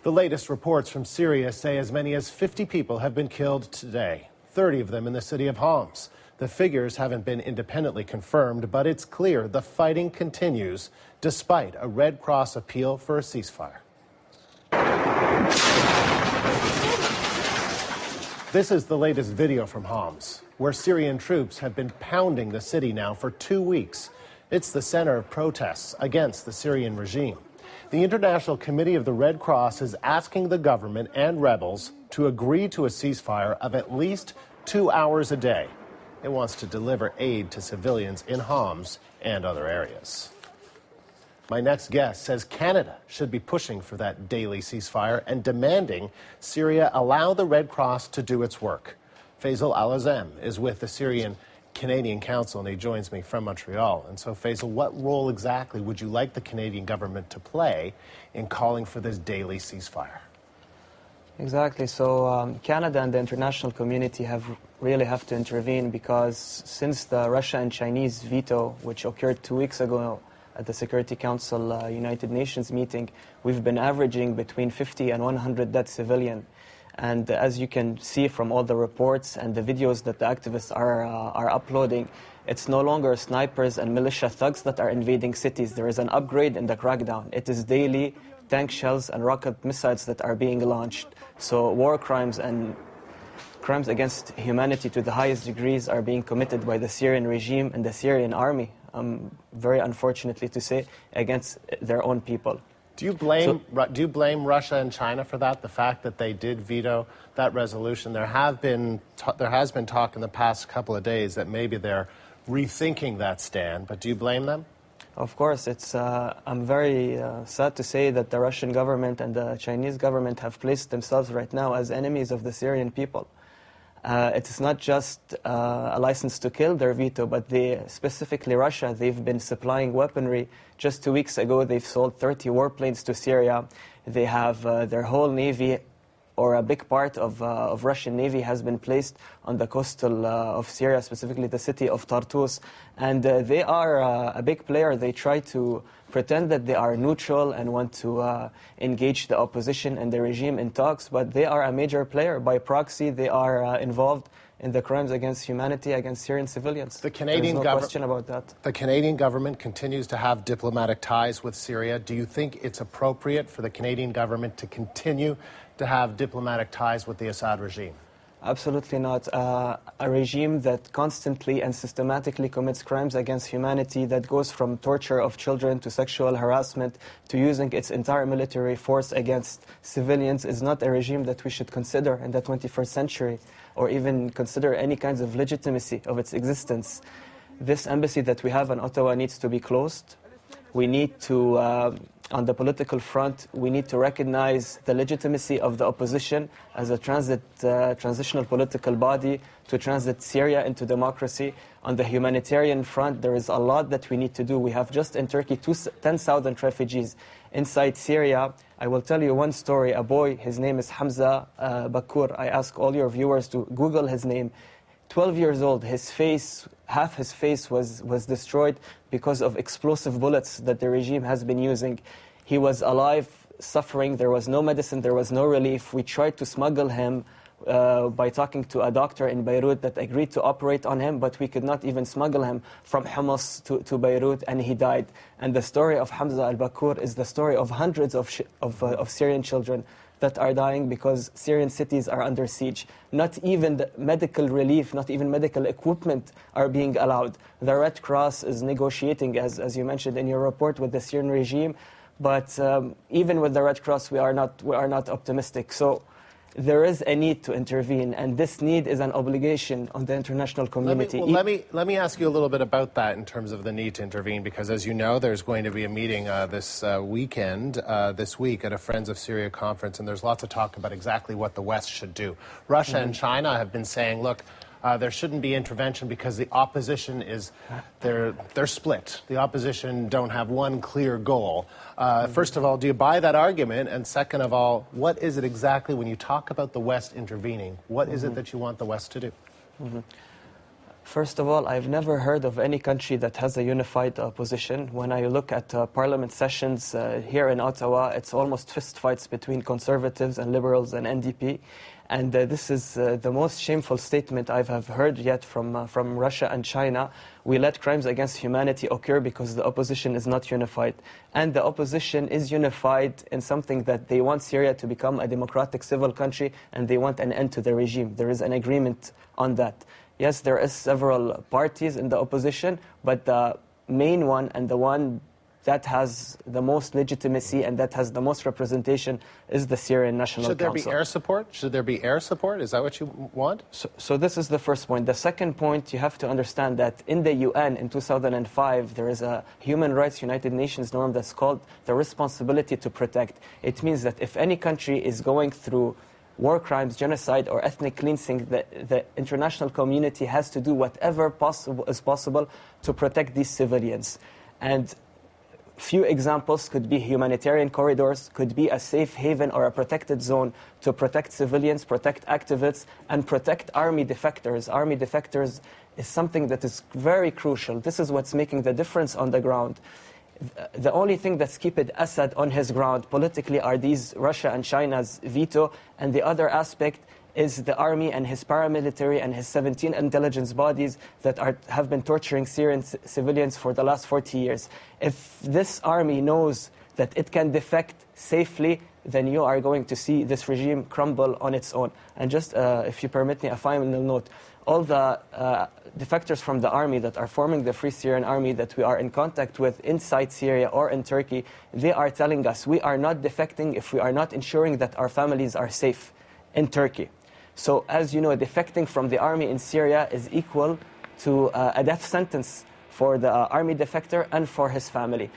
The latest reports from Syria say as many as 50 people have been killed today, 30 of them in the city of Homs. The figures haven't been independently confirmed, but it's clear the fighting continues despite a Red Cross appeal for a ceasefire. This is the latest video from Homs, where Syrian troops have been pounding the city now for 2 weeks. It's the center of protests against the Syrian regime. The International Committee of the Red Cross is asking the government and rebels to agree to a ceasefire of at least 2 hours a day. It wants to deliver aid to civilians in Homs and other areas. My next guest says Canada should be pushing for that daily ceasefire and demanding Syria allow the Red Cross to do its work. Faisal Al-Azam is with the Syrian Canadian Council, and he joins me from Montreal. And so, Faisal, what role exactly would you like the Canadian government to play in calling for this daily ceasefire? Exactly. So Canada and the international community really have to intervene, because since the Russia and Chinese veto, which occurred 2 weeks ago at the Security Council United Nations meeting, we've been averaging between 50 and 100 dead civilians. And as you can see from all the reports and the videos that the activists are uploading, it's no longer snipers and militia thugs that are invading cities. There is an upgrade in the crackdown. It is daily tank shells and rocket missiles that are being launched. So war crimes and crimes against humanity to the highest degrees are being committed by the Syrian regime and the Syrian army, very unfortunately to say, against their own people. Do you blame Russia and China for that, the fact that they did veto that resolution? There has been talk in the past couple of days that maybe they're rethinking that stand, but do you blame them? Of course. I'm very sad to say that the Russian government and the Chinese government have placed themselves right now as enemies of the Syrian people. It is not just a license to kill, their veto, but specifically Russia, they've been supplying weaponry. Just 2 weeks ago, they've sold 30 warplanes to Syria. They have their whole navy, or a big part of Russian navy, has been placed on the coastal of Syria, specifically the city of Tartus. And they are a big player. They try to pretend that they are neutral and want to engage the opposition and the regime in talks, but they are a major player. By proxy, they are involved in the crimes against humanity, against Syrian civilians. The Canadian There's no question about that. The Canadian government continues to have diplomatic ties with Syria. Do you think it's appropriate for the Canadian government to continue to have diplomatic ties with the Assad regime? Absolutely not. A regime that constantly and systematically commits crimes against humanity, that goes from torture of children to sexual harassment to using its entire military force against civilians, is not a regime that we should consider in the 21st century, or even consider any kinds of legitimacy of its existence. This embassy that we have in Ottawa needs to be closed. We need to, on the political front, we need to recognize the legitimacy of the opposition as a transitional political body to transit Syria into democracy. On the humanitarian front, there is a lot that we need to do. We have just in Turkey 10,000 refugees inside Syria. I will tell you one story. A boy, his name is Hamza Bakur. I ask all your viewers to Google his name. 12 years old, his face, half his face was destroyed because of explosive bullets that the regime has been using. He was alive, suffering. There was no medicine, there was no relief. We tried to smuggle him by talking to a doctor in Beirut that agreed to operate on him, but we could not even smuggle him from Homs to Beirut, and he died. And the story of Hamza al-Bakur is the story of hundreds of Syrian children that are dying because Syrian cities are under siege. Not even the medical relief, not even medical equipment are being allowed. The Red Cross is negotiating, as you mentioned in your report, with the Syrian regime, but even with the Red Cross, we are not optimistic. So there is a need to intervene, and this need is an obligation on the international community. Let me ask you a little bit about that in terms of the need to intervene, because as you know, there's going to be a meeting this week at a Friends of Syria conference, and there's lots of talk about exactly what the West should do. Russia and China have been saying, look, there shouldn't be intervention because the opposition is, they're split. The opposition don't have one clear goal. First of all, do you buy that argument? And second of all, what is it exactly, when you talk about the West intervening, what is it that you want the West to do? First of all, I've never heard of any country that has a unified position. When I look at parliament sessions here in Ottawa, it's almost fistfights between conservatives and liberals and NDP. And this is the most shameful statement I have heard yet from Russia and China. We let crimes against humanity occur because the opposition is not unified. And the opposition is unified in something that they want Syria to become a democratic civil country, and they want an end to the regime. There is an agreement on that. Yes, there is several parties in the opposition, but the main one and the one that has the most legitimacy and that has the most representation is the Syrian National Council. Should there be air support? Should there be air support? Is that what you want? So this is the first point. The second point, you have to understand that in the UN in 2005, there is a Human Rights United Nations norm that's called the responsibility to protect. It means that if any country is going through war crimes, genocide, or ethnic cleansing, the international community has to do whatever is possible to protect these civilians. And few examples could be humanitarian corridors, could be a safe haven or a protected zone to protect civilians, protect activists, and protect army defectors. Army defectors is something that is very crucial. This is what's making the difference on the ground. The only thing that's keeping Assad on his ground politically are these Russia and China's veto, and the other aspect is the army and his paramilitary and his 17 intelligence bodies that have been torturing Syrian civilians for the last 40 years. If this army knows that it can defect safely, then you are going to see this regime crumble on its own. And just, if you permit me, a final note. All the defectors from the army that are forming the Free Syrian Army that we are in contact with inside Syria or in Turkey, they are telling us we are not defecting if we are not ensuring that our families are safe in Turkey. So, as you know, defecting from the army in Syria is equal to a death sentence for the army defector and for his family.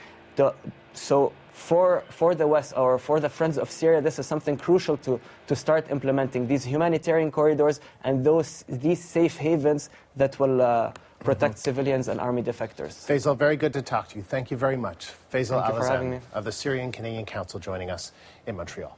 So, for the West or for the Friends of Syria, this is something crucial to start implementing these humanitarian corridors and these safe havens that will protect civilians and army defectors. Faisal, very good to talk to you. Thank you very much. Faisal Thank you for having me. of the Syrian Canadian Council joining us in Montreal.